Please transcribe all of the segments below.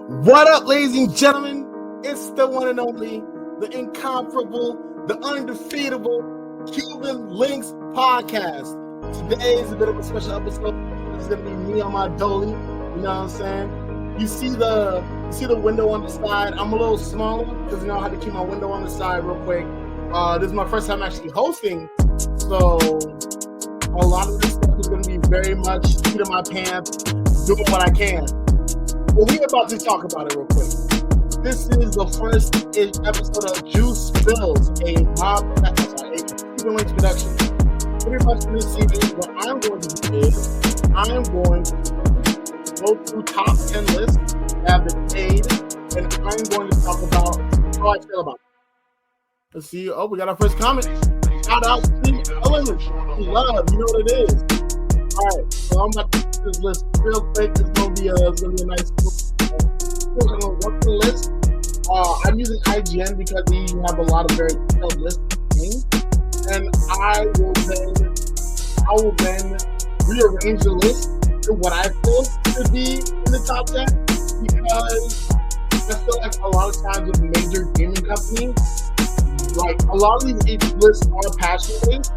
What up, ladies and gentlemen? It's the one and only, the incomparable, the undefeatable Cuban Linx Podcast. Today is a bit of a special episode. It's gonna be me on my dolly. You know what I'm saying? You see the window on the side. I'm a little smaller because I had to keep my window on the side real quick. This is my first time actually hosting, so a lot of this stuff is gonna be very much seat of my pants, doing what I can. Well, we're about to talk about it real quick. This is the first episode of Juice Spills, a Cuban Linx production. Pretty much in this series, what I'm going to do is I'm going to go through top 10 lists that have been made, and I'm going to talk about how I feel about it. Let's see. Oh, we got our first comment. Shout out to Ellen. Love, you know what it is. All right, so I'm about to do this list real quick. It's gonna be a nice. I'm gonna work the list. I'm using IGN because they have a lot of very detailed list things, and I will then rearrange the list to what I feel should be in the top 10, because I feel like a lot of times with major gaming companies, like a lot of these lists are passion-based,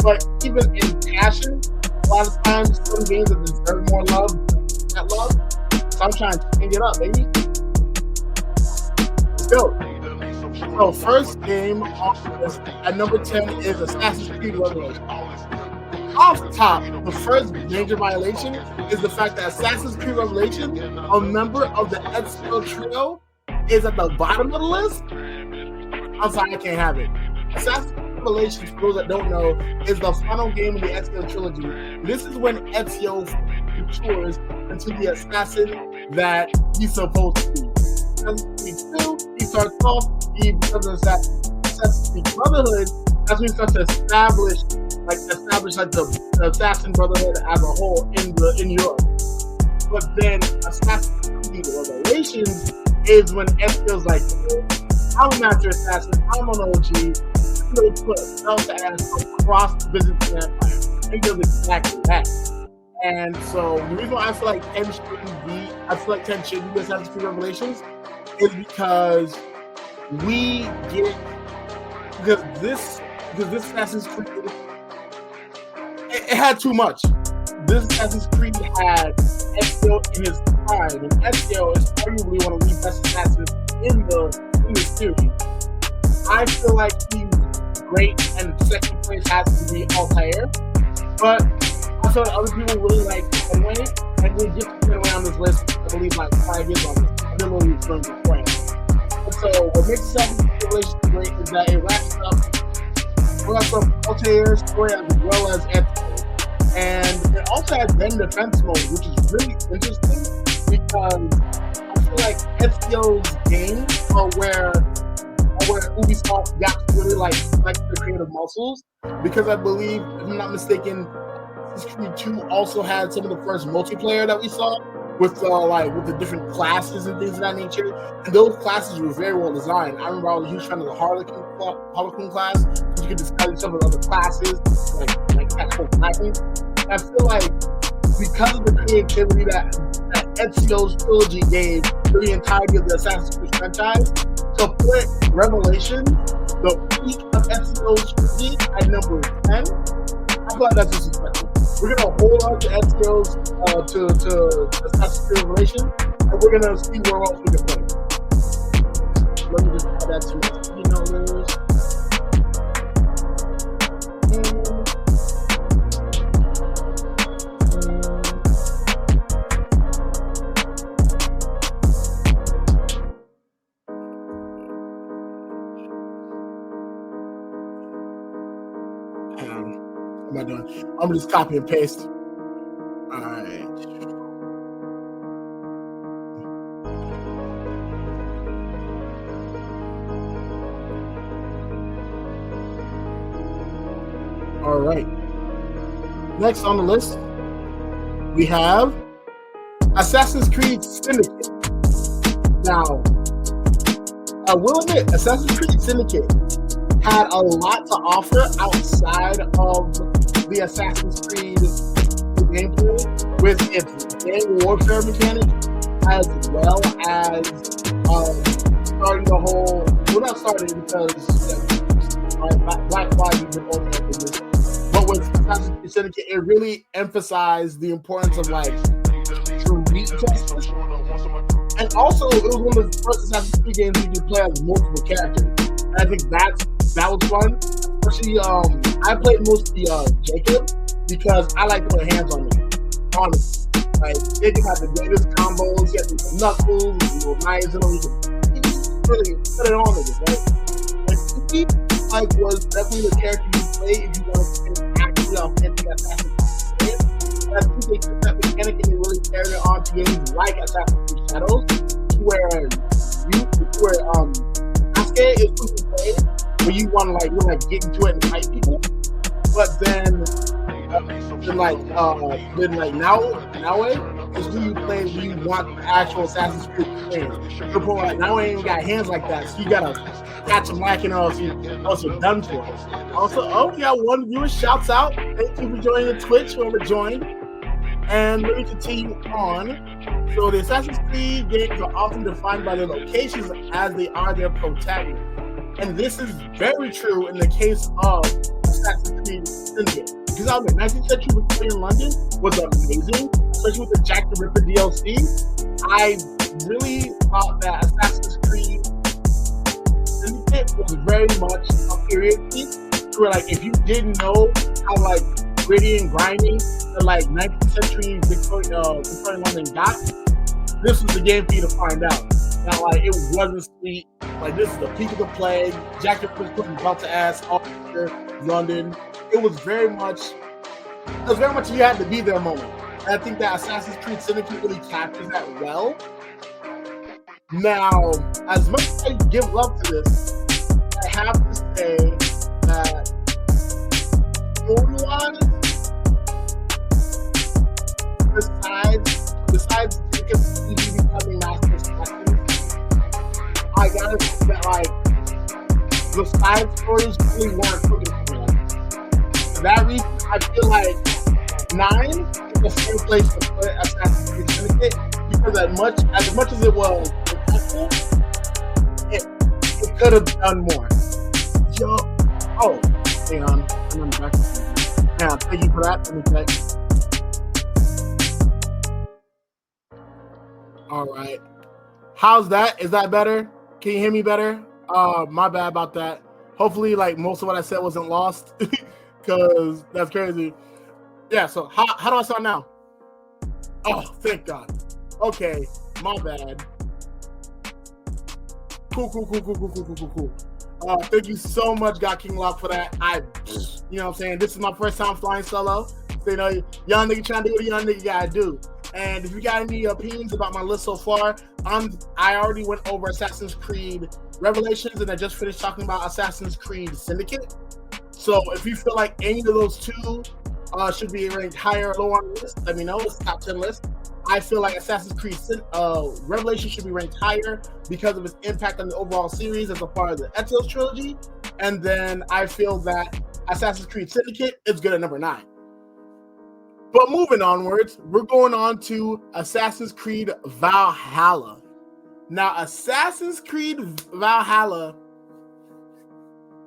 but even in passion, a lot of times some games that deserve more love than that love. So I'm trying to change it up, baby. Let's go. So first game on this at number 10 is Assassin's Creed Revelation. Off the top, the first major violation is the fact that Assassin's Creed Revelation, a member of the Ezio trio, is at the bottom of the list. I'm sorry, I can't have it. Assassin's Creed Revelations, for those that don't know, is the final game in the Ezio trilogy. This is when Ezio matures into the assassin that he's supposed to be. Assassin's Creed 2, he starts off, he becomes an assassin. Assassin's Creed Brotherhood, that's when he starts to establish the assassin brotherhood as a whole in Europe. But then Assassin's Creed Revelations is when Ezio's like, I'm a master assassin, I'm an OG, I'm going to put a belt to ass across the Byzantine Empire. And he does exactly that. And so the reason why I feel like 10 shouldn't be Assassin's Creed Revelations is because this Assassin's Creed, it had too much. This Assassin's Creed had Ezio in his prime, and Ezio is arguably one of the best assassins in the series. I feel like he's great, and second place has to be Altair, but I feel like other people really like Conway, and we just been around this list, I believe, like 5 years on this. I didn't really learn this point. And so what makes Assassin's Creed Revelations great is that it wraps up Altair's story as well as Ezio. And it also has then defense mode, which is really interesting because I feel like Ezio's games are where Ubisoft got to really like the creative muscles, because I believe, if I'm not mistaken, Assassin's Creed 2 also had some of the first multiplayer that we saw with the different classes and things of that nature, and those classes were very well designed. I remember I was a huge fan of the Harlequin class, because you could disguise some of the other classes, like actual clapping. I feel like because of the creativity that Ezio's trilogy gave to the entirety of the Assassin's Creed franchise, to put Revelation, the peak of Ezio's trilogy, at number 10, I feel like that's disrespectful. We're gonna hold on to Ezio's to Assassin's Creed Revelation, and we're gonna see where else we can play. Let me just add that to my notes. What am I doing? I'm gonna just copy and paste. Alright. Alright. Next on the list, we have Assassin's Creed Syndicate. Now, I will admit, Assassin's Creed Syndicate had a lot to offer outside of the Assassin's Creed gameplay with its gang warfare mechanic. I as well as starting the whole. Well, not starting because Black Flag has been over this, but with Assassin's Creed Syndicate, it really emphasized the importance of like street justice, and also it was one of the first Assassin's Creed games you could play as multiple characters. And I think that was fun. Especially, I played mostly Jacob because I like to put hands on him. Honestly, like Jacob had the greatest combos. He had the knuckles, the knives, and he could really put it on niggas, right? Like he was definitely the character you play if you want to actually authentic Assassin's Creed. And I think they took that mechanic and they really carried it on to games like Assassin's Creed Shadows, where Asuka is who you play, where you want to like really like get into it and fight people, but then now is who you play when you want the actual Assassin's Creed games. Like now ain't even got hands like that, so you gotta catch him lacking or else you're done for. Also, we got one viewer. Shouts out. Thank you for joining the Twitch, whoever joined. And let me continue on. So the Assassin's Creed games are often defined by their locations as they are their protagonists. And this is very true in the case of Assassin's Creed Syndicate. Because I mean, 19th century Victorian London was amazing, especially with the Jack the Ripper DLC. I really thought that Assassin's Creed Syndicate was very much a period piece. Where like if you didn't know how like gritty and grimy the like 19th century Victorian London got, this was the game for you to find out. Now like it wasn't sweet. Like this is the peak of the plague. Jack the Ripper putting belt to ass all over London. It was very much you had to be there moment. And I think that Assassin's Creed Syndicate really captures that well. Now, as much as I give love to this, I have to say that story-wise, besides Jacob's TV becoming Master Assassin, I gotta say that like the side stories really weren't cooking for me. For that reason, I feel like 9 is the same place to put Assassin's Creed Syndicate because as much as it was successful, it could have done more. Hang on. I'm back. Yeah, thank you for that. Let me check. All right. How's that? Is that better? Can you hear me better? My bad about that. Hopefully, like most of what I said wasn't lost. Because that's crazy. Yeah, so how do I sound now? Oh, thank God. Okay, my bad. Cool. Thank you so much, God King Lock, for that. You know what I'm saying? This is my first time flying solo. So, you know, young nigga trying to do what a young nigga gotta do. And if you got any opinions about my list so far, I already went over Assassin's Creed Revelations, and I just finished talking about Assassin's Creed Syndicate. So if you feel like any of those two should be ranked higher or lower on the list, let me know. It's top 10 list. I feel like Assassin's Creed Revelation should be ranked higher because of its impact on the overall series as a part of the Ezio trilogy. And then I feel that Assassin's Creed Syndicate is good at number 9. But moving onwards, we're going on to Assassin's Creed Valhalla. Now, Assassin's Creed Valhalla,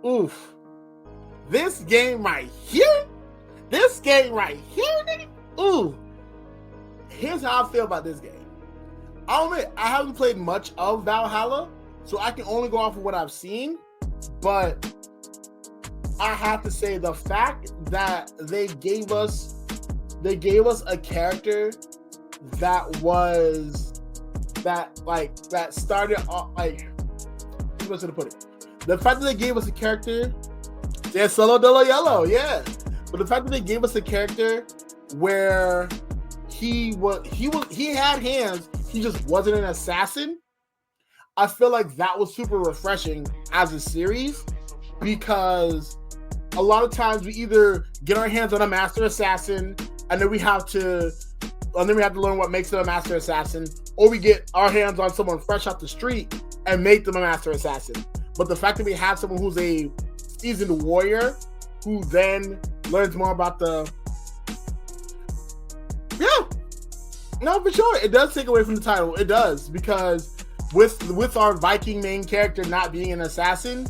oof. This game right here, nigga, ooh. Here's how I feel about this game. I'll admit, I haven't played much of Valhalla, so I can only go off of what I've seen, but I have to say the fact that they gave us a character that started off like, what's to put it? The fact that they gave us a character, Solo Dolo Yellow, yeah. But the fact that they gave us a character where he had hands, he just wasn't an assassin. I feel like that was super refreshing as a series, because a lot of times we either get our hands on a master assassin and then we have to learn what makes them a master assassin, or we get our hands on someone fresh off the street and make them a master assassin. But the fact that we have someone who's a seasoned warrior who then learns more about No, for sure, it does take away from the title. It does, because with our Viking main character not being an assassin,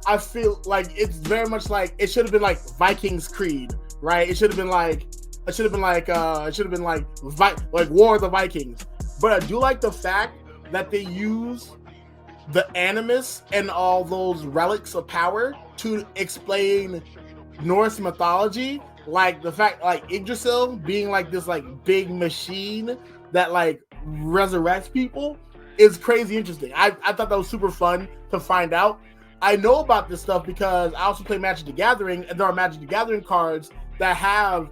I feel like it's very much like it should have been like Vikings Creed, right? It should have been like War of the Vikings. But I do like the fact that they use the animus and all those relics of power to explain Norse mythology, like the fact like Yggdrasil being like this like big machine that like resurrects people is crazy interesting. I thought that was super fun to find out. I know about this stuff because I also play Magic the Gathering, and there are Magic the Gathering cards that have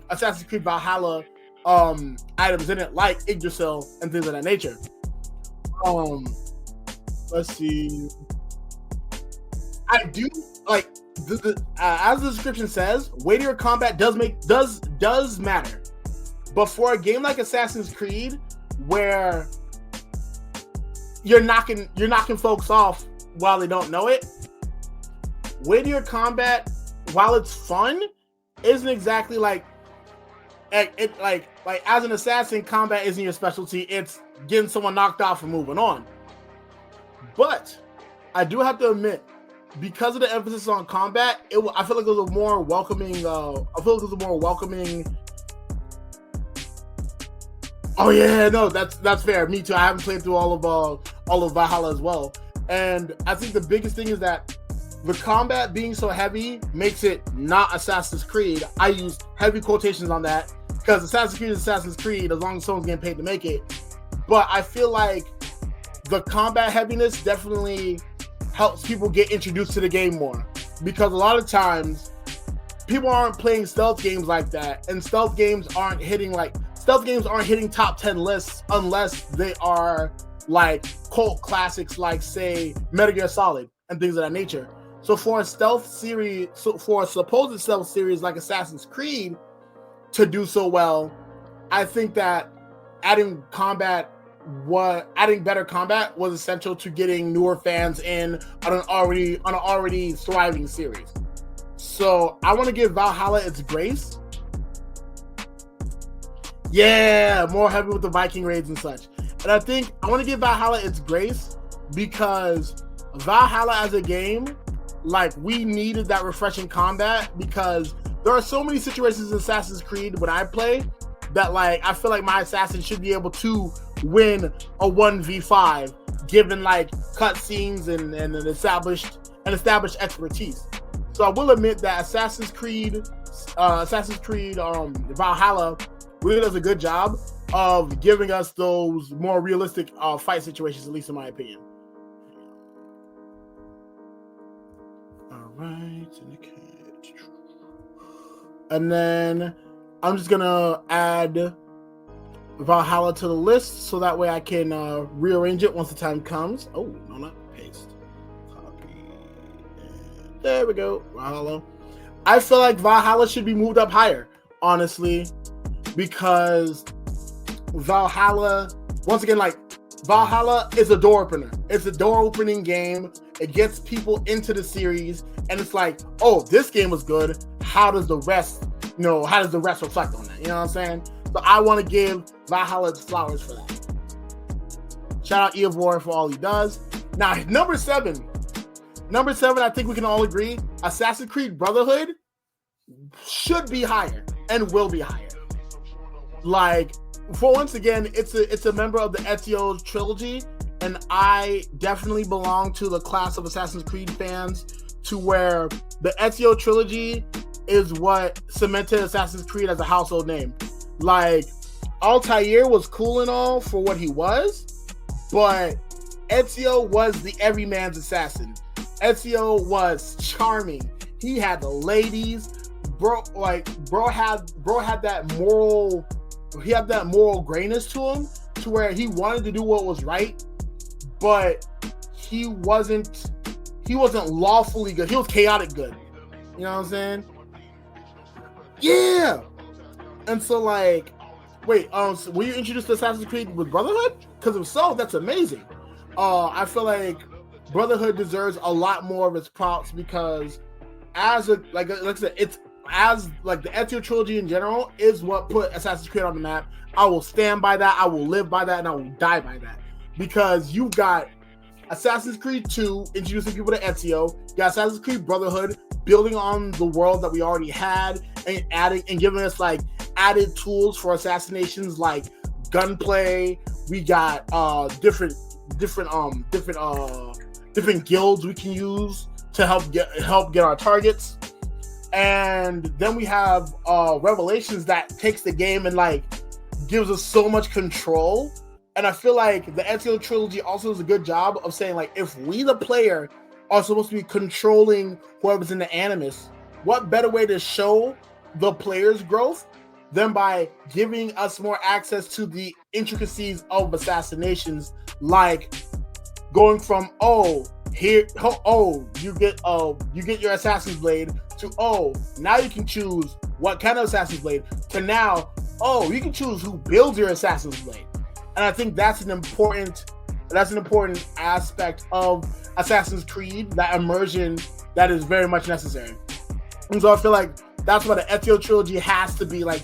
Assassin's Creed Valhalla items in it, like Yggdrasil and things of that nature. Let's see. I do like as the description says, weightier combat does matter. But for a game like Assassin's Creed, where you're knocking folks off while they don't know it, weightier combat, while it's fun, isn't exactly like as an assassin, combat isn't your specialty. It's getting someone knocked off and moving on. But I do have to admit, because of the emphasis on combat, I feel like it was a more welcoming. Oh yeah, no, that's fair. Me too. I haven't played through all of Valhalla as well, and I think the biggest thing is that the combat being so heavy makes it not Assassin's Creed. I use heavy quotations on that because Assassin's Creed is Assassin's Creed as long as someone's getting paid to make it. But I feel like the combat heaviness definitely helps people get introduced to the game more, because a lot of times people aren't playing stealth games like that, and stealth games aren't hitting top 10 lists unless they are like cult classics, like say Metal Gear Solid and things of that nature. So for a supposed stealth series like Assassin's Creed to do so well, I think that adding better combat was essential to getting newer fans in on an already thriving series. So I want to give Valhalla its grace. Yeah, more heavy with the Viking raids and such. And I think I want to give Valhalla its grace because Valhalla as a game, like, we needed that refreshing combat, because there are so many situations in Assassin's Creed when I play that, like, I feel like my assassin should be able to win a 1v5 given like cutscenes and an established expertise. So I will admit that Assassin's Creed Valhalla really does a good job of giving us those more realistic fight situations, at least in my opinion. All right, and then I'm just gonna add Valhalla to the list so that way I can rearrange it once the time comes. Oh, no, not paste. Copy. And there we go. Valhalla. I feel like Valhalla should be moved up higher, honestly, because Valhalla, once again, like, Valhalla is a door opener. It's a door opening game. It gets people into the series, and it's like, oh, this game was good. How does the rest reflect on that? You know what I'm saying? So I want to give Valhalla its flowers for that. Shout out Eivor for all he does. Now, number seven, I think we can all agree, Assassin's Creed Brotherhood should be higher and will be higher. Like, for once again, it's a member of the Ezio trilogy, and I definitely belong to the class of Assassin's Creed fans to where the Ezio trilogy is what cemented Assassin's Creed as a household name. Like, Altair was cool and all for what he was, but Ezio was the everyman's assassin. Ezio was charming. He had the ladies, bro had that moral grayness to him, to where he wanted to do what was right, but he wasn't lawfully good. He was chaotic good. You know what I'm saying? Yeah. And so, like, wait, so were you introduced to Assassin's Creed with Brotherhood? Because if so, that's amazing. I feel like Brotherhood deserves a lot more of its props, because like I said, it's as like the Ezio trilogy in general is what put Assassin's Creed on the map. I will stand by that. I will live by that, and I will die by that, because you've got Assassin's Creed 2 introducing people to Ezio. You got Assassin's Creed Brotherhood building on the world that we already had and adding and giving us like added tools for assassinations like gunplay. We got different guilds we can use to help get our targets. And then we have Revelations that takes the game and like gives us so much control. And I feel like the Ezio trilogy also does a good job of saying, like, if we, the player, are supposed to be controlling whoever's in the Animus, what better way to show the player's growth than by giving us more access to the intricacies of assassinations, like going from you get your Assassin's Blade to now you can choose what kind of Assassin's Blade to now you can choose who builds your Assassin's Blade. And I think that's an important aspect of Assassin's Creed, that immersion that is very much necessary. And so I feel like that's why the Ezio trilogy has to be like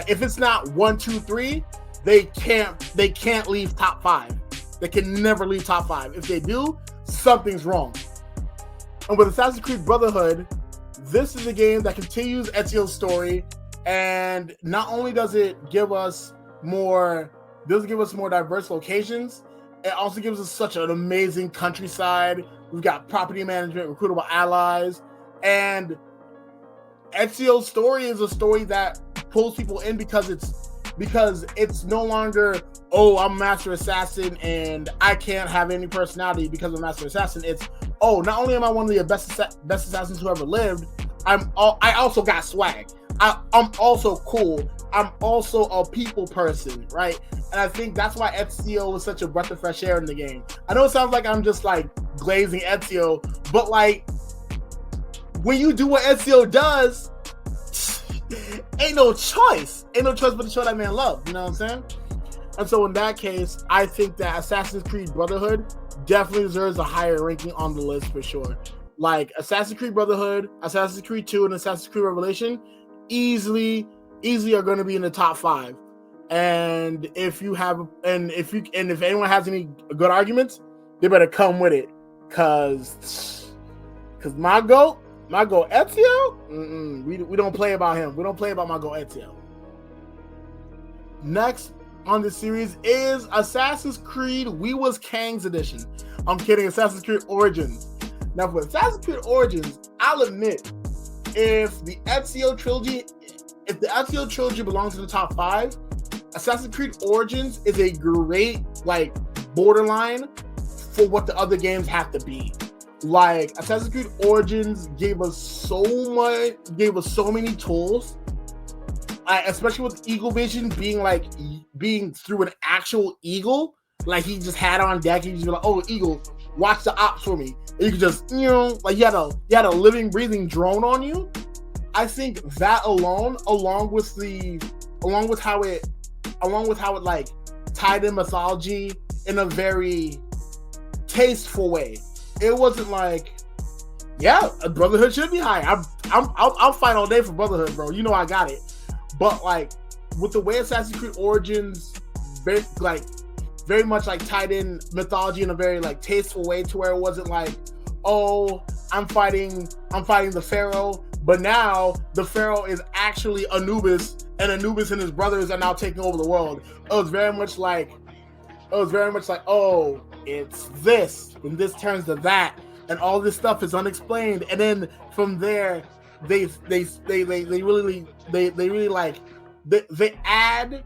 if it's not 1, 2, 3, they can't leave top 5. They can never leave top 5. If they do, something's wrong. And with Assassin's Creed Brotherhood, this is a game that continues Ezio's story, and not only does it give us more diverse locations, it also gives us such an amazing countryside. We've got property management, recruitable allies, and Ezio's story is a story that pulls people in because it's no longer, I'm Master Assassin and I can't have any personality because I'm Master Assassin. It's, not only am I one of the best assassins who ever lived, I also got swag. I'm also cool. I'm also a people person, right? And I think that's why Ezio was such a breath of fresh air in the game. I know it sounds like I'm just like glazing Ezio, but like when you do what Ezio does, ain't no choice but to show that man love. You know what I'm saying? And so in that case, I think that Assassin's Creed Brotherhood definitely deserves a higher ranking on the list for sure. Like Assassin's Creed Brotherhood, Assassin's Creed 2, and Assassin's Creed Revelation easily are going to be in the top 5. And if anyone has any good arguments, they better come with it, cause my goat Ezio, we don't play about him. We don't play about my goat Ezio. Next on the series is Assassin's Creed We Was Kang's Edition. I'm kidding, Assassin's Creed Origins. Now for Assassin's Creed Origins, I'll admit, if the Ezio trilogy belongs in the top 5, Assassin's Creed Origins is a great like borderline for what the other games have to be. Like Assassin's Creed Origins gave us so many tools, especially with Eagle Vision being through an actual eagle, like he just had on deck. He just be like, eagle, watch the ops for me. And you could just, like you had a living, breathing drone on you. I think that alone, along with how it like tied in mythology in a very tasteful way. It wasn't like, Brotherhood should be high. I'll fight all day for Brotherhood, bro. You know I got it. But like with the way Assassin's Creed Origins very much like tied in mythology in a very like tasteful way, to where it wasn't like, I'm fighting the Pharaoh, but now the Pharaoh is actually Anubis, and Anubis and his brothers are now taking over the world. It was very much like, it's this, and this turns to that, and all this stuff is unexplained. And then from there, they add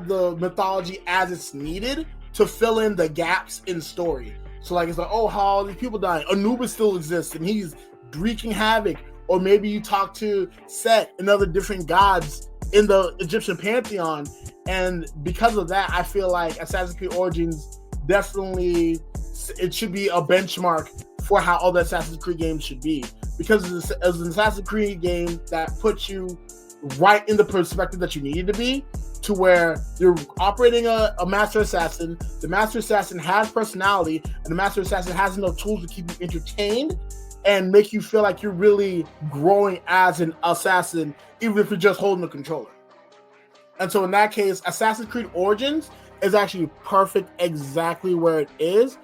the mythology as it's needed to fill in the gaps in story. So like it's like, how all these people dying? Anubis still exists and he's wreaking havoc. Or maybe you talk to Set and other different gods in the Egyptian pantheon, and because of that, I feel like Assassin's Creed Origins definitely, it should be a benchmark for how all the Assassin's Creed games should be, because it's an Assassin's Creed game that puts you right in the perspective that you needed to be, to where you're operating a Master Assassin. The Master Assassin has personality, and the Master Assassin has enough tools to keep you entertained, and make you feel like you're really growing as an assassin, even if you're just holding the controller. And so in that case, Assassin's Creed Origins is actually perfect exactly where it is,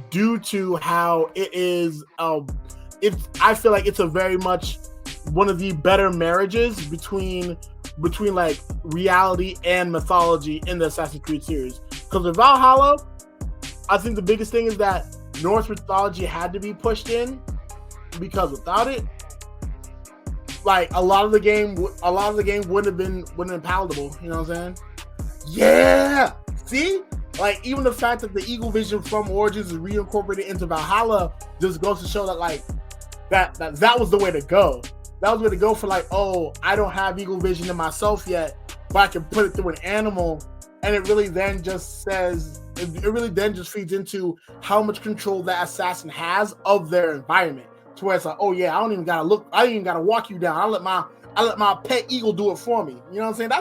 due to how it is. I feel like it's a very much one of the better marriages between like reality and mythology in the Assassin's Creed series. Because with Valhalla, I think the biggest thing is that Norse mythology had to be pushed in, because without it, like a lot of the game wouldn't have been palatable. You know what I'm saying? Yeah. See, like even the fact that the Eagle Vision from Origins is reincorporated into Valhalla just goes to show that like that was the way to go. That was the way to go for like, oh, I don't have Eagle Vision in myself yet, but I can put it through an animal, and it really then just feeds into how much control that assassin has of their environment. To where it's like, oh yeah, I don't even gotta walk you down. I let my pet eagle do it for me. You know what I'm saying?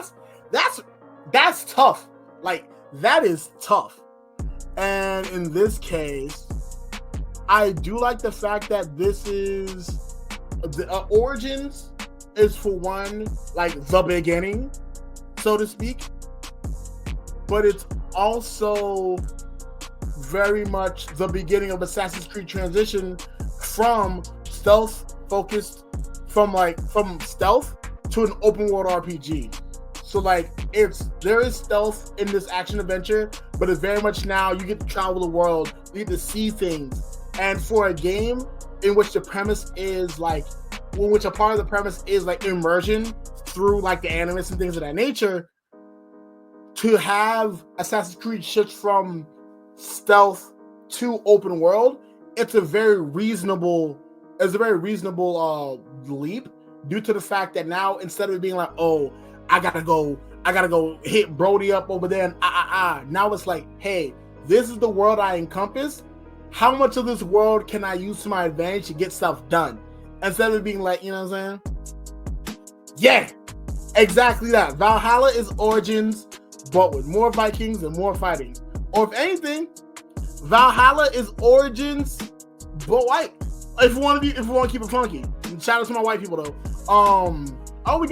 That's tough. Like that is tough. And in this case, I do like the fact that this is the Origins is, for one, like the beginning, so to speak, but it's also very much the beginning of Assassin's Creed transition from stealth to an open world RPG. So like there is stealth in this action adventure, but it's very much now you get to travel the world, you get to see things. And for a game in which the premise is like, in which a part of the premise is like immersion through like the animus and things of that nature, to have Assassin's Creed shift from stealth to open world, it's a very reasonable leap, due to the fact that now instead of being like, oh, I gotta go hit Brody up over there and now it's like, hey, this is the world I encompass. How much of this world can I use to my advantage to get stuff done? Instead of being like, you know what I'm saying? Yeah, exactly that. Valhalla is Origins, but with more Vikings and more fighting. Or if anything, Valhalla is Origins, but white. If we want to keep it funky. Shout out to my white people though. We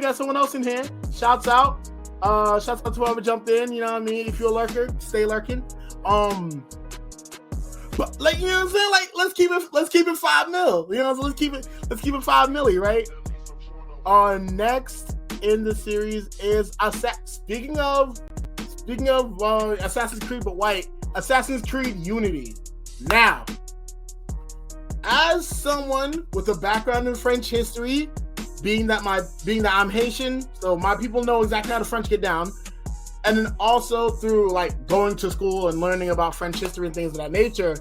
got someone else in here. Shouts out to whoever jumped in. You know what I mean? If you're a lurker, stay lurking. But like, you know what I'm saying? Like, let's keep it 5 mil. You know, so let's keep it 5 milli, right? Next in the series is speaking of Assassin's Creed but white, Assassin's Creed Unity. Now, as someone with a background in French history, being that I'm Haitian, so my people know exactly how the French get down, and then also through like going to school and learning about French history and things of that nature,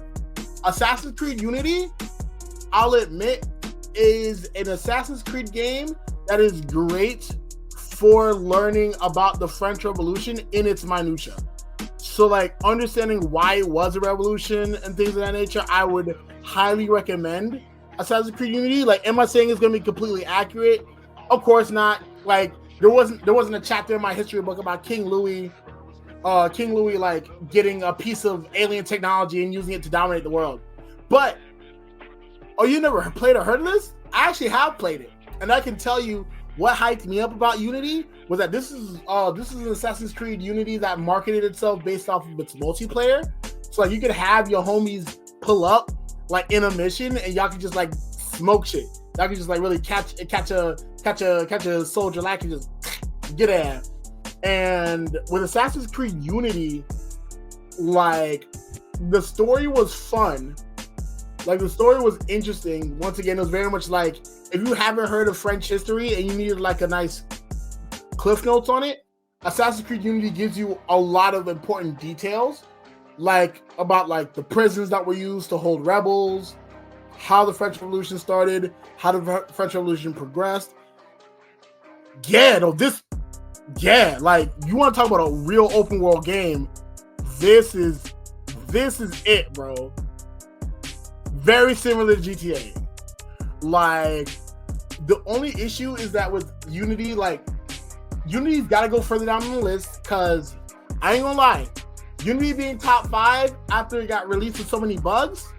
Assassin's Creed Unity, I'll admit, is an Assassin's Creed game that is great for learning about the French Revolution in its minutia. So like understanding why it was a revolution and things of that nature, I would highly recommend Assassin's Creed Unity. Like, am I saying it's going to be completely accurate? Of course not. Like, there wasn't a chapter in my history book about King Louis like getting a piece of alien technology and using it to dominate the world. But you never played or heard of this? I actually have played it, and I can tell you what hyped me up about Unity was that this is an Assassin's Creed Unity that marketed itself based off of its multiplayer. So like you could have your homies pull up like in a mission, and y'all can just like smoke shit. Y'all can just like really catch a soldier like and just get at. And with Assassin's Creed Unity, like the story was fun. Like the story was interesting. Once again, it was very much like if you haven't heard of French history and you needed like a nice cliff notes on it, Assassin's Creed Unity gives you a lot of important details, like about like the prisons that were used to hold rebels, how the French Revolution started, how the French Revolution progressed. Like you want to talk about a real open world game, this is it, bro. Very similar to GTA. Like the only issue is that with Unity, like Unity's got to go further down on the list, because I ain't gonna lie, Unity being top 5 after it got released with so many bugs,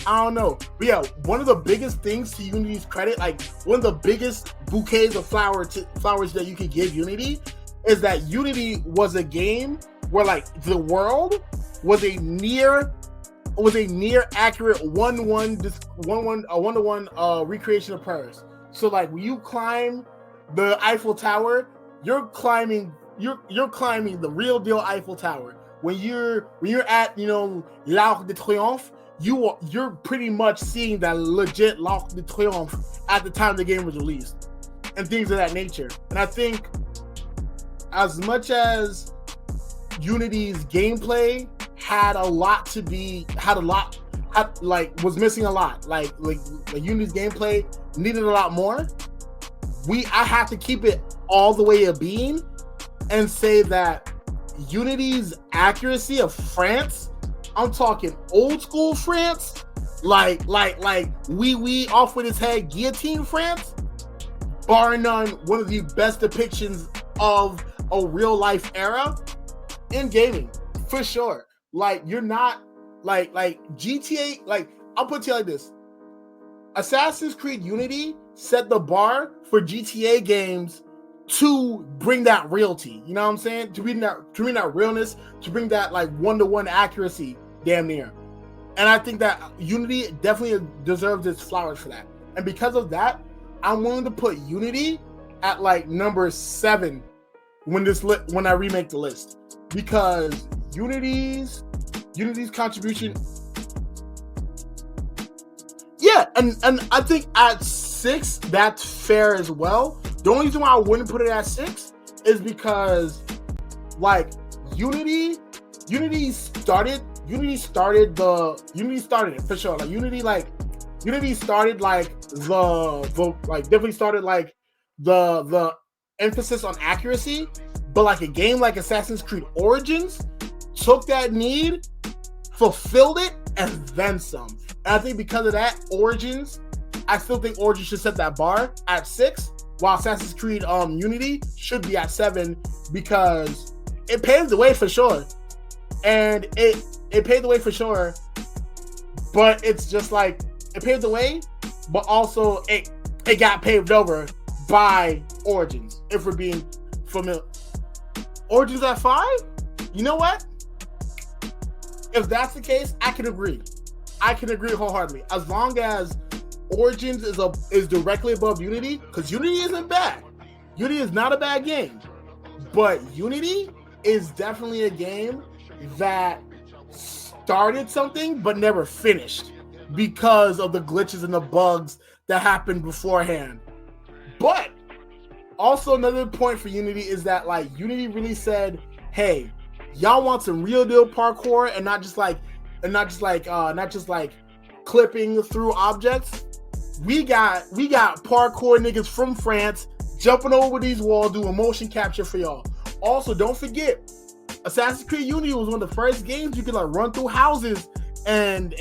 I don't know. But yeah, one of the biggest things to Unity's credit, like one of the biggest bouquets of flowers that you could give Unity is that Unity was a game where like the world was a near accurate one-to-one recreation of Paris. So like when you climb the Eiffel Tower, you're climbing the real deal Eiffel Tower. When you're at l'Arc de Triomphe, you're pretty much seeing that legit l'Arc de Triomphe at the time the game was released, and things of that nature. And I think as much as Unity's gameplay was missing a lot, like Unity's gameplay needed a lot more. I have to keep it all the way a beam and say that Unity's accuracy of France, I'm talking old school France, like we off with his head guillotine France, bar none, one of the best depictions of a real life era in gaming, for sure. Like you're not like GTA, like I'll put it to you like this. Assassin's Creed Unity set the bar for GTA games to bring that realty, you know what I'm saying? To bring that realness, to bring that like one-to-one accuracy, damn near. And I think that Unity definitely deserves its flowers for that. And because of that, I'm willing to put Unity at like number 7 when I remake the list, because Unity's contribution. Yeah, and I think at 6 that's fair as well. The only reason why I wouldn't put it at 6 is because like Unity started it for sure. Like Unity started like definitely started like the emphasis on accuracy, but like a game like Assassin's Creed Origins took that need, fulfilled it, and then some. And I think because of that, I still think Origins should set that bar at 6, while Assassin's Creed Unity should be at 7, because it paved the way for sure. And it paved the way for sure, but it's just like it paved the way, but also it got paved over by Origins, if we're being familiar. Origins at 5? You know what? If that's the case, I can agree wholeheartedly. As long as Origins is directly above Unity, because Unity isn't bad. Unity is not a bad game, but Unity is definitely a game that started something but never finished because of the glitches and the bugs that happened beforehand. But also another point for Unity is that like Unity really said, "Hey, y'all want some real deal parkour and not just like clipping through objects? We got parkour niggas from France jumping over these walls doing motion capture for y'all." Also, don't forget, Assassin's Creed Unity was one of the first games you could like run through houses and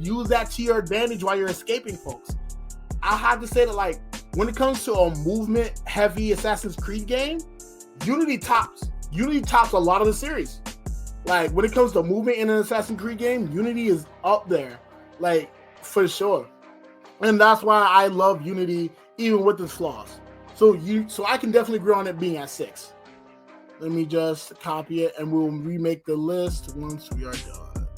use that to your advantage while you're escaping folks. I have to say that like when it comes to a movement heavy Assassin's Creed game, Unity tops a lot of the series. Like when it comes to movement in an Assassin's Creed game, Unity is up there, like for sure. And that's why I love Unity even with its flaws. So I can definitely agree on it being at 6. Let me just copy it and we'll remake the list once we are done.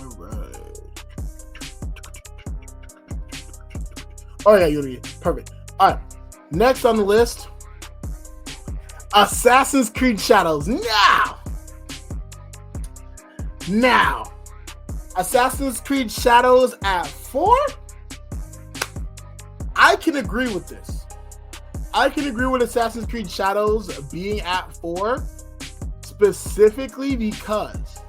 All right. Oh yeah, Unity. Perfect. All right. Next on the list, Assassin's Creed Shadows. Now, Assassin's Creed Shadows at 4? I can agree with this. I can agree with Assassin's Creed Shadows being at 4, specifically because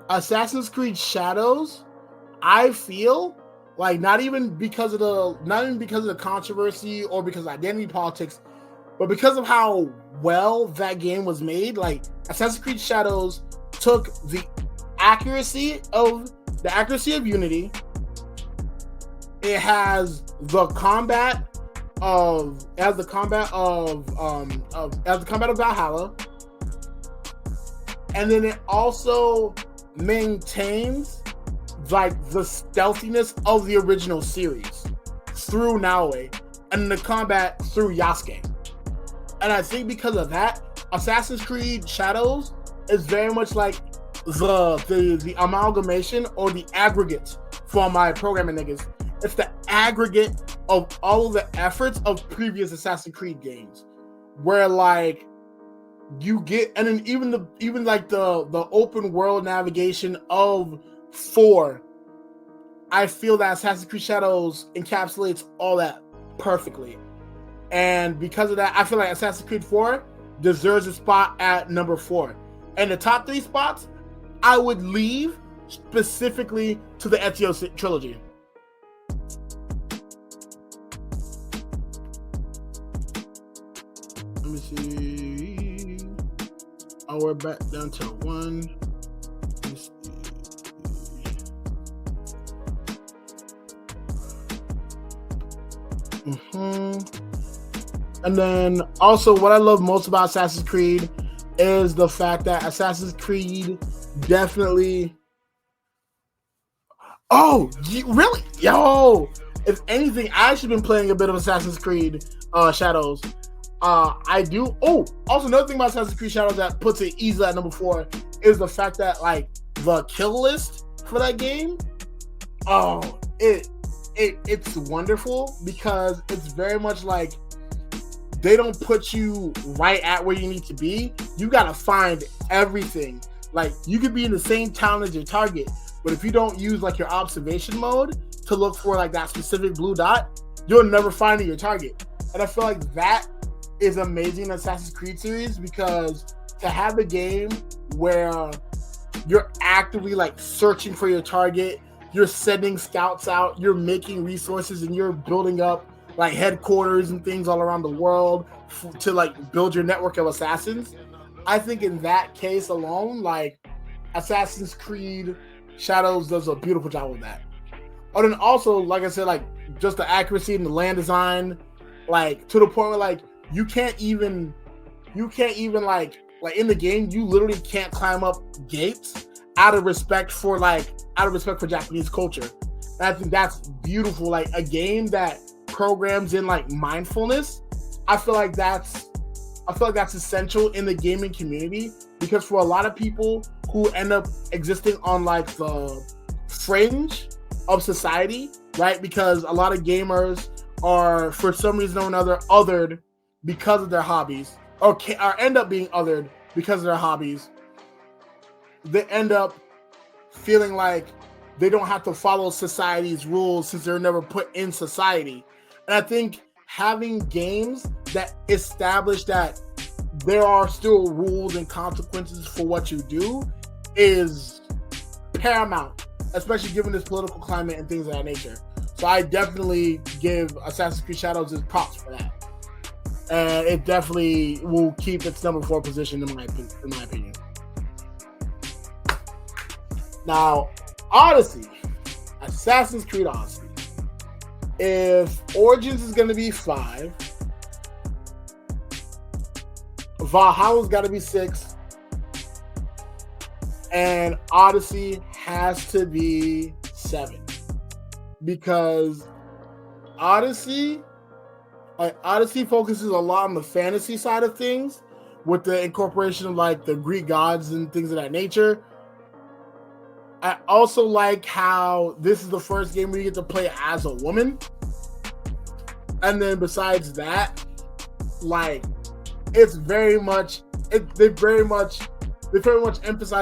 Assassin's Creed Shadows, I feel like not even because of the controversy or because of identity politics, but because of how well that game was made. Like Assassin's Creed Shadows took the accuracy of Unity it has the combat of Valhalla, and then it also maintains like the stealthiness of the original series through Naoe, and the combat through Yasuke. And I think because of that, Assassin's Creed Shadows is very much like the amalgamation or the aggregate for my programming niggas. It's the aggregate of all of the efforts of previous Assassin's Creed games, where like you get, and then even like the open world navigation of 4. I feel that Assassin's Creed Shadows encapsulates all that perfectly. And because of that, I feel like Assassin's Creed 4 deserves a spot at number 4. And the top 3 spots, I would leave specifically to the Ezio trilogy. Let me see. Oh, we're back down to 1. Let me see. And then also what I love most about Assassin's Creed is the fact that Assassin's Creed definitely... Oh, really? Yo! If anything, I actually been playing a bit of Assassin's Creed Shadows. I do. Oh, also another thing about Assassin's Creed Shadows that puts it easily at number 4 is the fact that like the kill list for that game, it's wonderful because it's very much like they don't put you right at where you need to be. You gotta find everything. Like you could be in the same town as your target, but if you don't use like your observation mode to look for like that specific blue dot, you'll never find your target. And I feel like that is amazing in Assassin's Creed series, because to have a game where you're actively like searching for your target, you're sending scouts out, you're making resources, and you're building up like headquarters and things all around the world to like build your network of assassins. I think in that case alone, like Assassin's Creed Shadows does a beautiful job with that. Oh, then also, like I said, like just the accuracy and the land design, like to the point where like you can't even like in the game, you literally can't climb up gates out of respect for Japanese culture. And I think that's beautiful. Like a game that programs in like mindfulness, I feel like that's essential in the gaming community, because for a lot of people who end up existing on like the fringe of society, right? Because a lot of gamers are for some reason or another othered because of their hobbies, or end up being othered because of their hobbies. They end up feeling like they don't have to follow society's rules since they're never put in society. And I think having games that establish that there are still rules and consequences for what you do is paramount, especially given this political climate and things of that nature. So I definitely give Assassin's Creed Shadows its props for that. And it definitely will keep its number 4 position in my opinion. Now, Odyssey, Assassin's Creed Odyssey. If Origins is going to be 5, Valhalla's got to be 6, and Odyssey has to be 7, because Odyssey focuses a lot on the fantasy side of things with the incorporation of like the Greek gods and things of that nature. I also like how this is the first game where you get to play as a woman. And then besides that, like they very much emphasize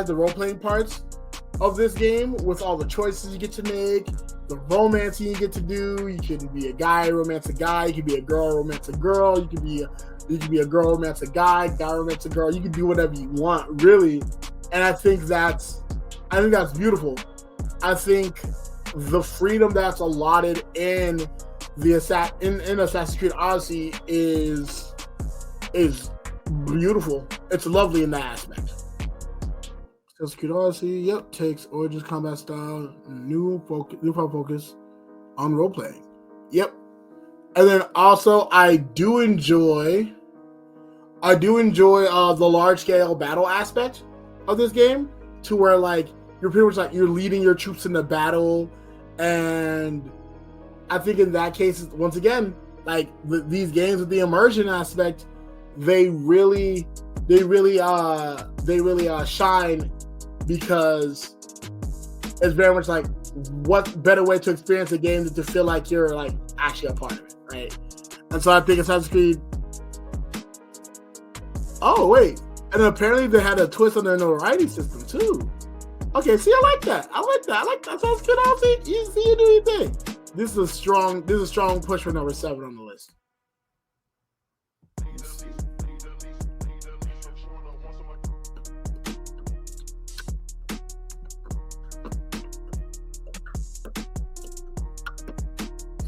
the role-playing parts of this game with all the choices you get to make, the romancing you get to do. You can be a guy, romance a guy, you can be a girl, romance a girl, you can be a girl, romance a guy romance a girl. You can do whatever you want, really. And I think that's beautiful. I think the freedom that's allotted in Assassin's Creed Odyssey is beautiful. It's lovely in that aspect. Assassin's Creed Odyssey, takes Origins combat style, new focus. on role playing. Yep. And then also I do enjoy the large scale battle aspect of this game, to where like you're pretty much like you're leading your troops into battle. And I think in that case, once again, like these games with the immersion aspect, they really shine, because it's very much like, what better way to experience a game than to feel like you're like actually a part of it, right? And so I think Assassin's Creed. Oh wait, and apparently they had a twist on their notoriety system too. Okay, see, I like that. Sounds good. I'll see. You do your thing. This is a strong push for number 7 on the list.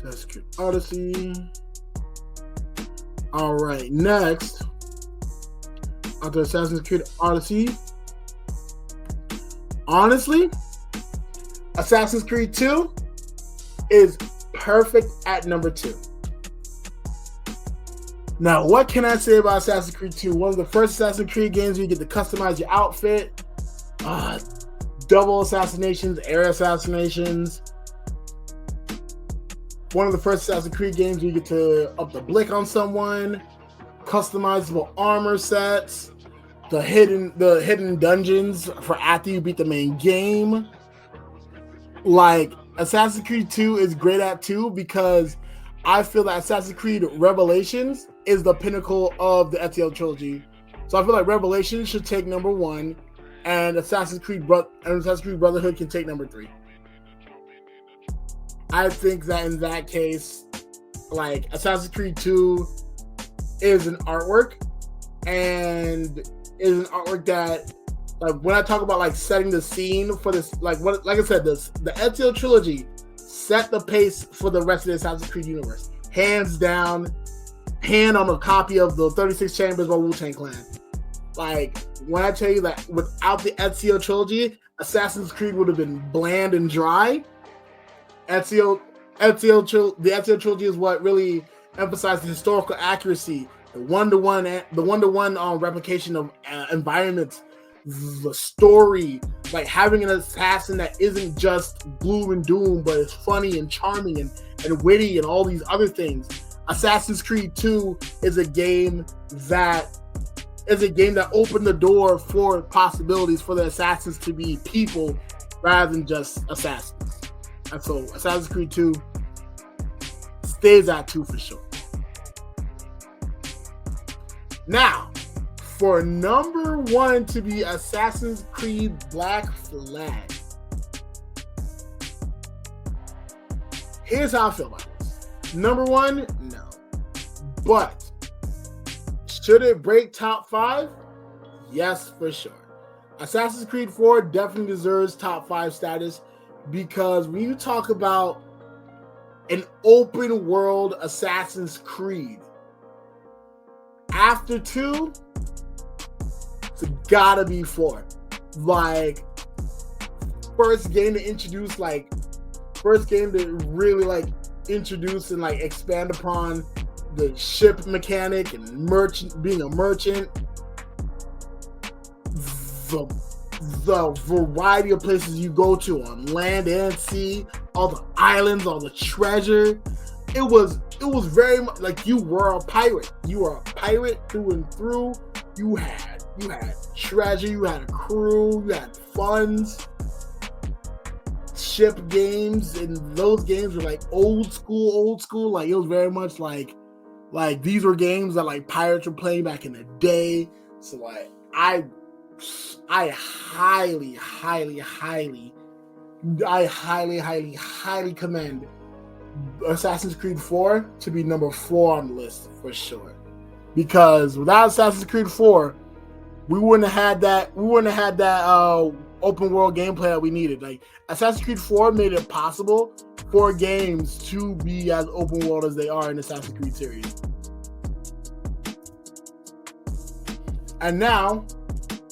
Assassin's Creed Odyssey. All right, next, after Assassin's Creed Odyssey, honestly, Assassin's Creed 2 is perfect at number 2. Now, what can I say about Assassin's Creed 2? One of the first Assassin's Creed games where you get to customize your outfit, double assassinations, air assassinations. One of the first Assassin's Creed games where you get to up the blick on someone, customizable armor sets, the hidden dungeons for after you beat the main game. Like, Assassin's Creed 2 is great at 2, because I feel that Assassin's Creed Revelations is the pinnacle of the Ezio trilogy. So I feel like Revelations should take number 1, and Assassin's Creed Brotherhood can take number 3. I think that in that case, like, Assassin's Creed 2 is an artwork, and is an artwork that, like, when I talk about like setting the scene for this, like I said, the Ezio trilogy set the pace for the rest of the Assassin's Creed universe, hands down. Hand on a copy of the 36 Chambers by Wu-Tang Clan. Like, when I tell you that without the Ezio trilogy, Assassin's Creed would have been bland and dry. The Ezio trilogy is what really emphasized the historical accuracy, the one-to-one replication of environments, the story, like having an assassin that isn't just gloom and doom, but is funny and charming and witty and all these other things. Assassin's Creed 2 is a game that opened the door for possibilities for the assassins to be people rather than just assassins. And so Assassin's Creed 2 stays at 2 for sure. Now, for number 1 to be Assassin's Creed Black Flag, here's how I feel about this. Number 1, no. But should it break top 5? Yes, for sure. Assassin's Creed 4 definitely deserves top 5 status, because when you talk about an open world Assassin's Creed, after 2, it's gotta be 4. Like, first game to really like introduce and like expand upon the ship mechanic and being a merchant, the variety of places you go to on land and sea, all the islands, all the treasure. It was very much like you were a pirate. You were a pirate through and through. You had treasure, you had a crew, you had funds. Ship games, and those games were like old school. Like, it was very much like these were games that like pirates were playing back in the day. So like I highly commend Assassin's Creed 4 to be number 4 on the list for sure. Because without Assassin's Creed 4, we wouldn't have had that open world gameplay that we needed. Like, Assassin's Creed 4 made it possible for games to be as open world as they are in the Assassin's Creed series. And now,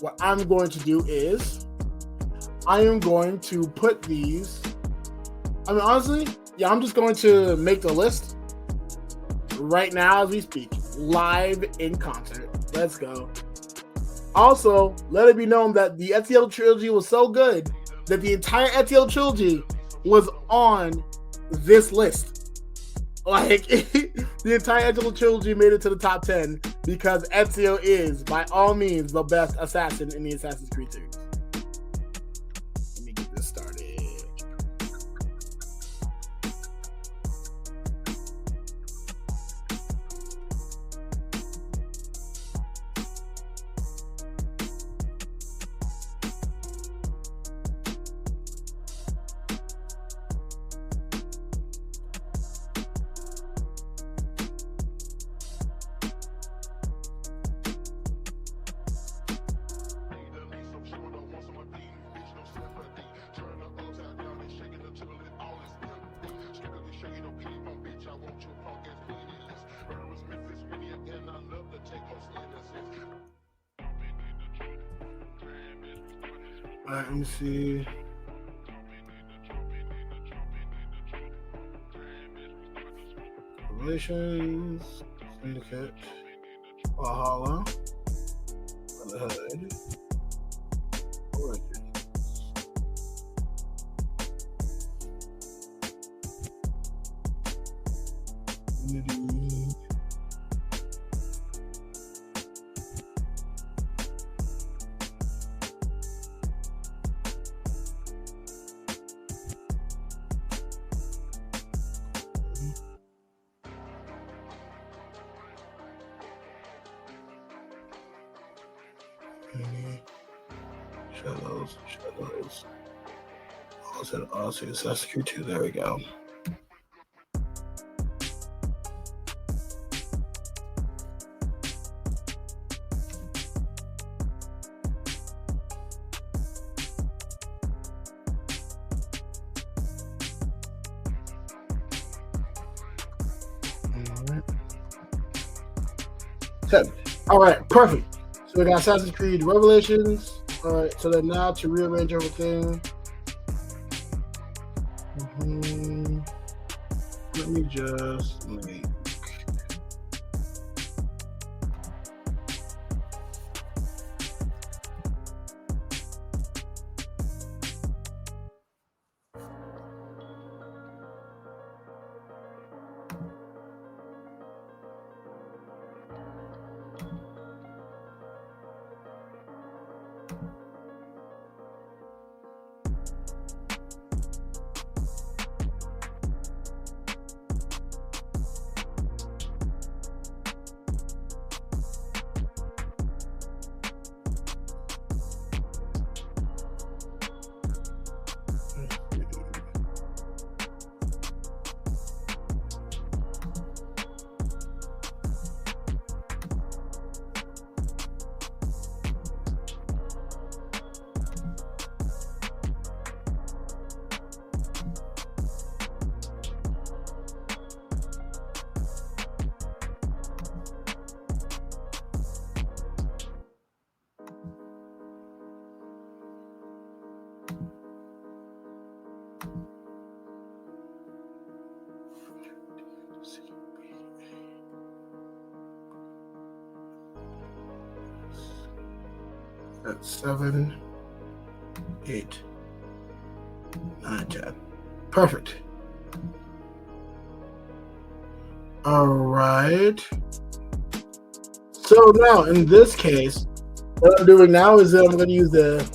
what I'm going to do is I am going to put these. I mean, honestly, Yeah, I'm just going to make the list right now as we speak, live in concert. Let's go. Also, let it be known that the Ezio trilogy was so good that the entire Ezio trilogy was on this list. Like, the entire Ezio trilogy made it to the top 10 because Ezio is, by all means, the best assassin in the Assassin's Creed series. Let me get this started. All right, let me see. Relations, Syndicate, Valhalla, Brotherhood, Origins. Unity. Shadows. Also, Assassin's Creed 2. There we go. All right, perfect. So we got Assassin's Creed Revelations. All right, so then now to rearrange everything. Let me just make. That's 7, 8, 9, 10. Perfect. All right. So now, in this case, what I'm doing now is I'm going to use the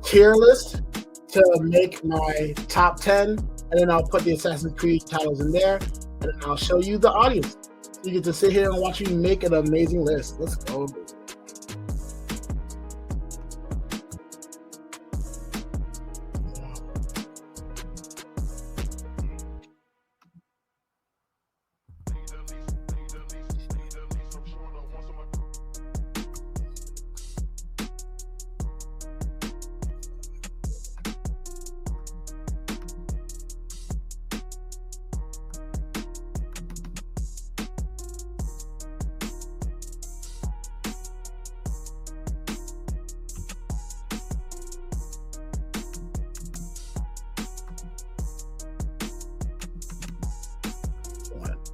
tier list to make my top 10, and then I'll put the Assassin's Creed titles in there, and then I'll show you the audience. So you get to sit here and watch me make an amazing list. Let's go.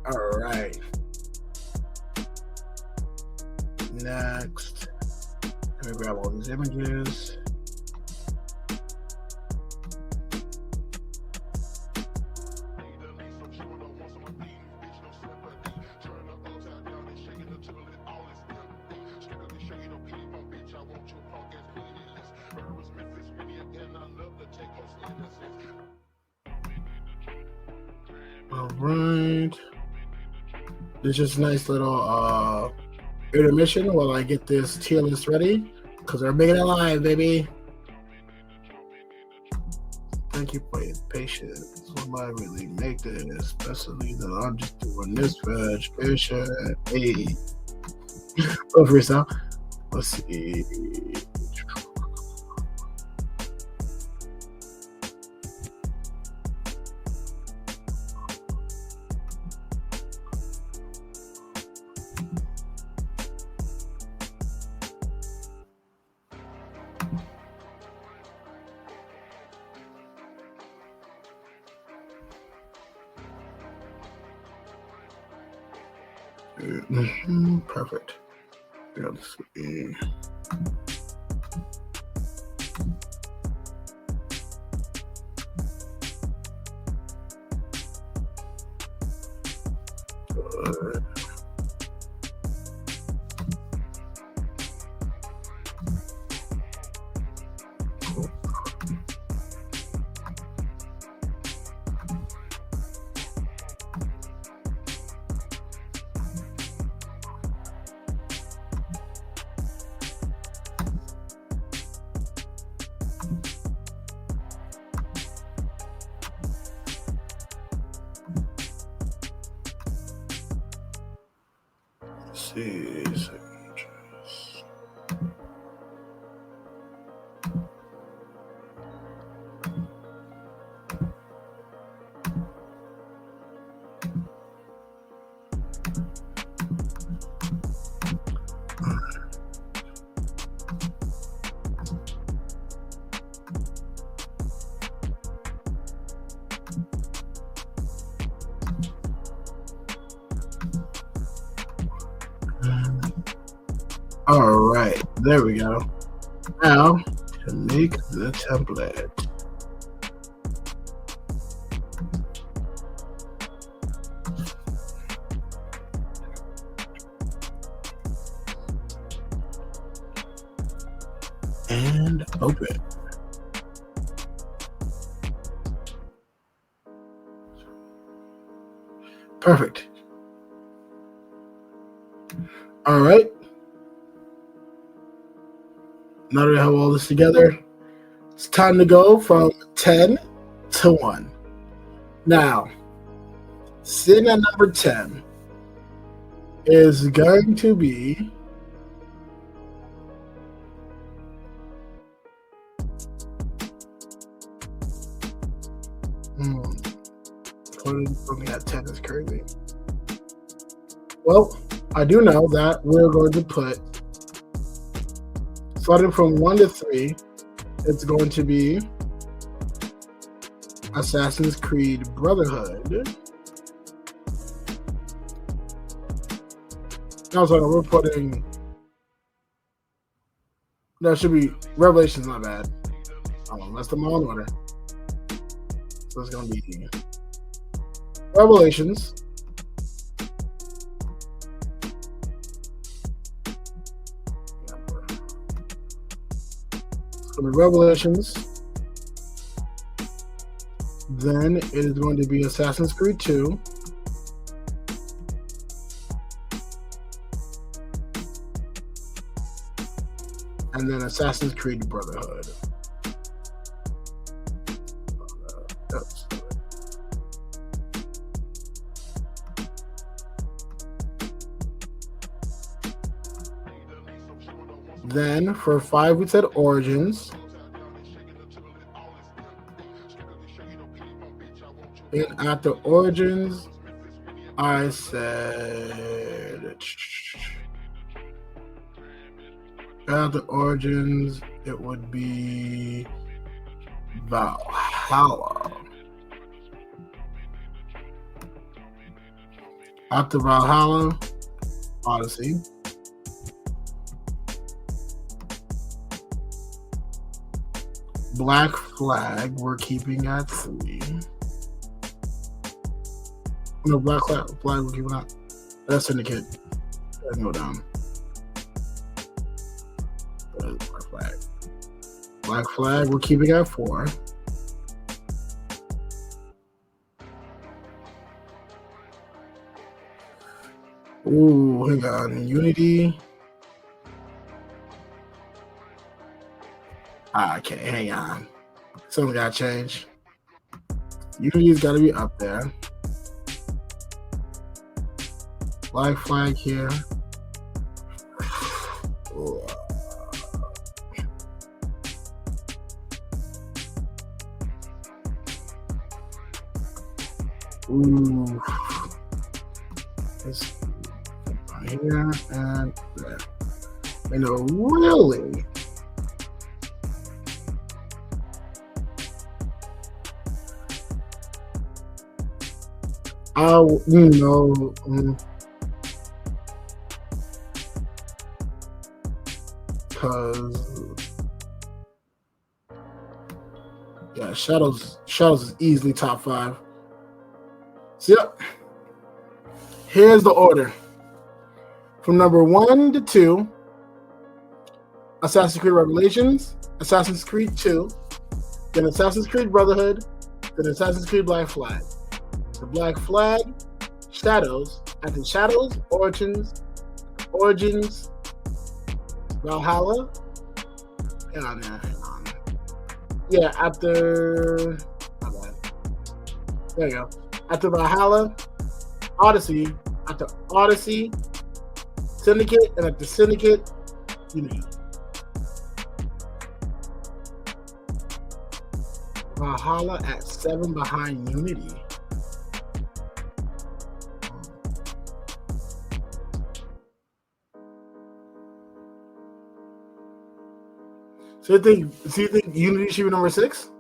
All right. Next, let me grab all these images. All right. This is a nice little intermission while I get this tier list ready, because we're making it live, baby. Thank you for your patience while I really make this, especially that I'm just doing this registration. Hey, go for yourself. Let's see. Perfect. Let's see. See. All right, there we go. Now to make the template. And open. Perfect. All right. Now that we have all this together, it's time to go from 10 to 1. Now, sitting at number 10 is going to be putting something at 10 is crazy. Well, I do know that we're going to put, starting from 1 to 3, it's going to be Assassin's Creed Brotherhood. No, sorry, we're putting, that should be, Revelation's not bad. That's the all in order. So it's going to be Revelations. It's going to be Revelations. Then it is going to be Assassin's Creed 2. And then Assassin's Creed Brotherhood. Then for 5 we said Origins. And after Origins, I said after Origins it would be Valhalla. After Valhalla, Odyssey. Black Flag, we're keeping at 3. No, Black Flag we're keeping at. That's Syndicate. Let's go down. Black Flag. Black Flag, we're keeping at 4. Ooh, hang on. Unity. Okay, hang on. Something got to change. Unity's got to be up there. Black Flag here. Ooh. This here and there. Really? Because Shadows is easily top 5. So yep. Here's the order. From number 1 to 2, Assassin's Creed Revelations, Assassin's Creed 2, then Assassin's Creed Brotherhood, then Assassin's Creed Black Flag. The Black Flag, Shadows, after Shadows, Origins, Valhalla. Hang on. Yeah, after. There you go. After Valhalla, Odyssey, after Odyssey, Syndicate, and after Syndicate, Unity. Valhalla at 7 behind Unity. So you think Unity should be number 6?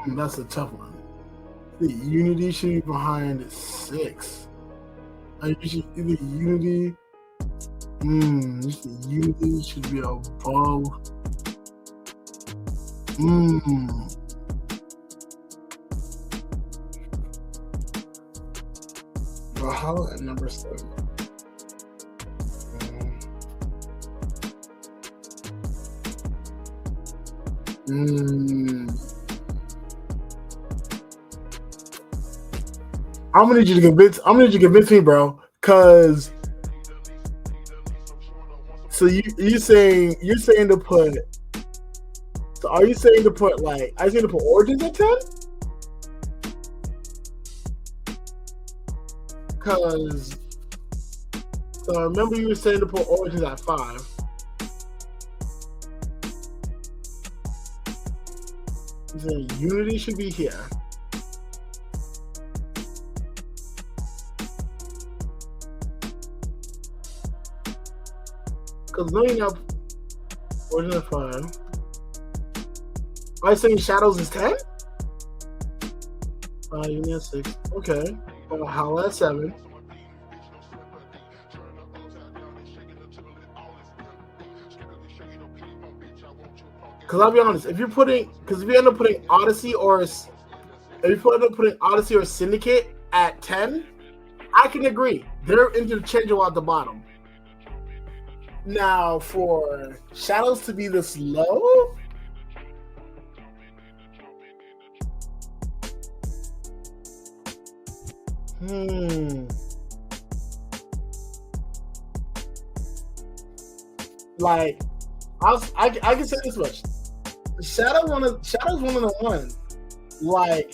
That's a tough one. The Unity should be behind 6. Unity should be above. Valhalla at number 7. I'm gonna need you to convince me, bro. Cause so you're saying to put. So are you saying to put Origins at 10? Cause so I remember you were saying to put Origins at 5. You're saying Unity should be here. Because knowing up Origins at 5. Are you saying Shadows is 10? Unity at 6. Okay. Valhalla at 7. Because I'll be honest, if you end up putting Odyssey or Syndicate at 10, I can agree. They're interchangeable at the bottom. Now, for Shadows to be this low, like I can say this much: Shadows one of the ones. Like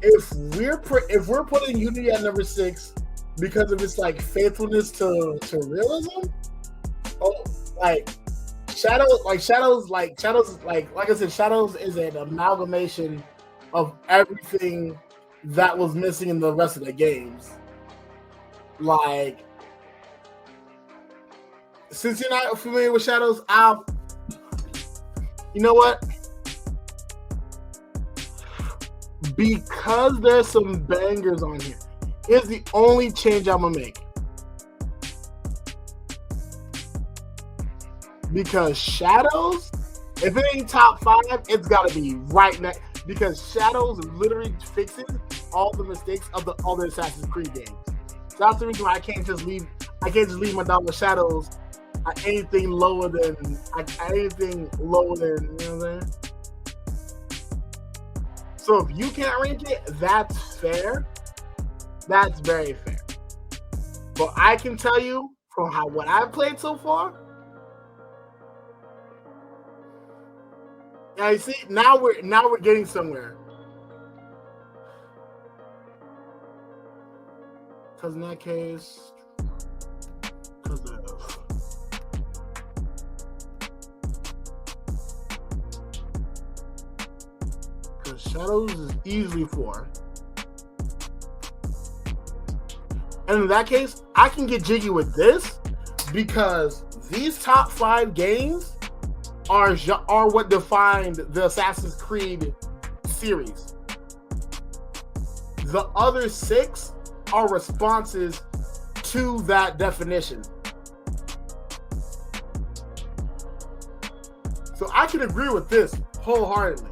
if we're putting Unity at number 6 because of its like faithfulness to realism, Shadows I said, Shadows is an amalgamation of everything that was missing in the rest of the games. Like since you're not familiar with Shadows, you know what? Because there's some bangers on here, here's the only change I'm gonna make. Because Shadows, if it ain't top 5, it's gotta be right next. Because Shadows literally fixes all the mistakes of the other Assassin's Creed games. So that's the reason why I can't just leave my dog with Shadows at anything lower than, you know what I'm saying? So if you can't rank it, that's fair. That's very fair. But I can tell you from what I've played so far. Now you see, now we're getting somewhere. Because in that case, because Shadows is easily 4. And in that case, I can get jiggy with this because these top 5 games are what defined the Assassin's Creed series. The other 6 are responses to that definition. So I can agree with this wholeheartedly.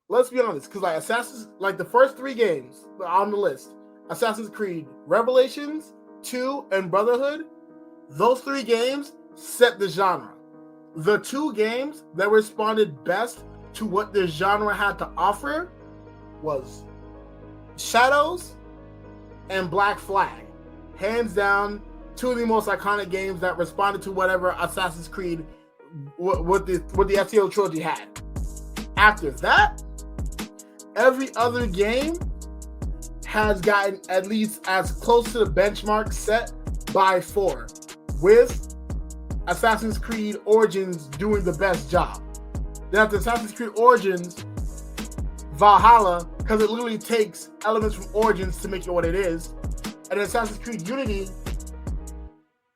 Let's be honest, because the first 3 games on the list, Assassin's Creed Revelations, 2, and Brotherhood, those 3 games set the genre. The 2 games that responded best to what the genre had to offer was Shadows and Black Flag. Hands down, 2 of the most iconic games that responded to whatever Assassin's Creed, what the FTO trilogy had. After that, every other game has gotten at least as close to the benchmark set by 4, with Assassin's Creed Origins doing the best job. Then after Assassin's Creed Origins, Valhalla, because it literally takes elements from Origins to make it what it is. And Assassin's Creed Unity,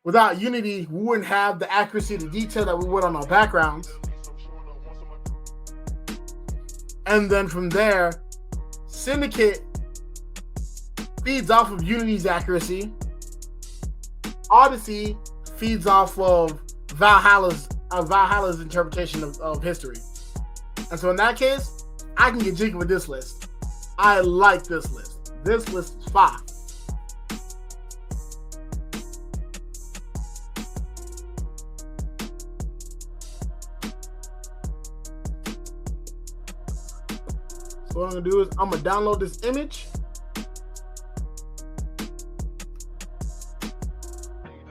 without Unity, we wouldn't have the accuracy of the detail that we would on our backgrounds. And then from there, Syndicate feeds off of Unity's accuracy. Odyssey feeds off of Valhalla's interpretation of history. And so in that case, I can get jiggy with this list. I like this list. This list is 5. So what I'm gonna do is I'm gonna download this image,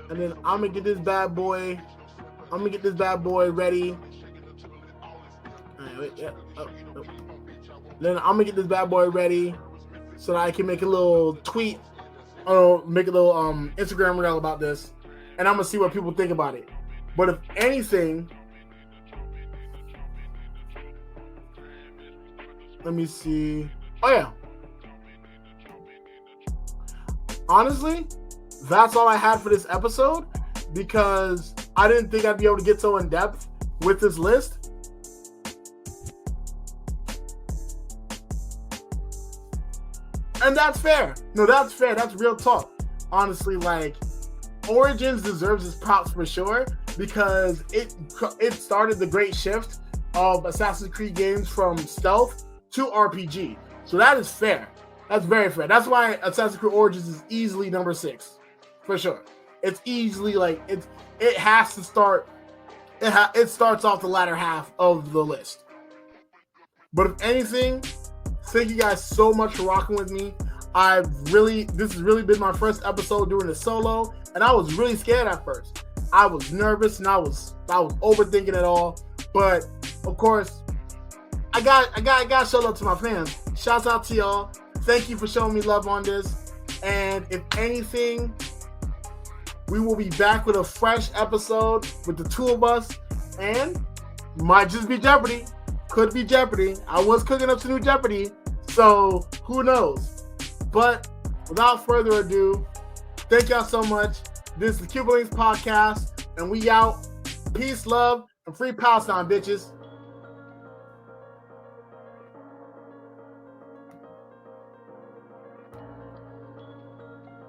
and then I'm gonna get this bad boy ready. All right, yeah. Then I'm gonna get this bad boy ready so that I can make a little tweet or make a little Instagram reel about this, and I'm gonna see what people think about it. But if anything, let me see. Oh yeah. Honestly, that's all I had for this episode because I didn't think I'd be able to get so in depth with this list. And that's fair. No, that's fair. That's real talk. Honestly, Origins deserves its props for sure because it started the great shift of Assassin's Creed games from stealth to RPG. So that is fair. That's very fair. That's why Assassin's Creed Origins is easily number 6. For sure. It's easily it has to start. It starts off the latter half of the list. But if anything, thank you guys so much for rocking with me. This has really been my first episode doing a solo, and I was really scared at first. I was nervous and I was overthinking it all. But of course, I got shout out to my fans. Shouts out to y'all. Thank you for showing me love on this. And if anything, we will be back with a fresh episode with the 2 of us, and might just be Jeopardy. Could be Jeopardy. I was cooking up some new Jeopardy, so who knows? But without further ado, Thank y'all so much. This is the Cuban Linx Podcast, and we out. Peace, love, and free Palestine, bitches.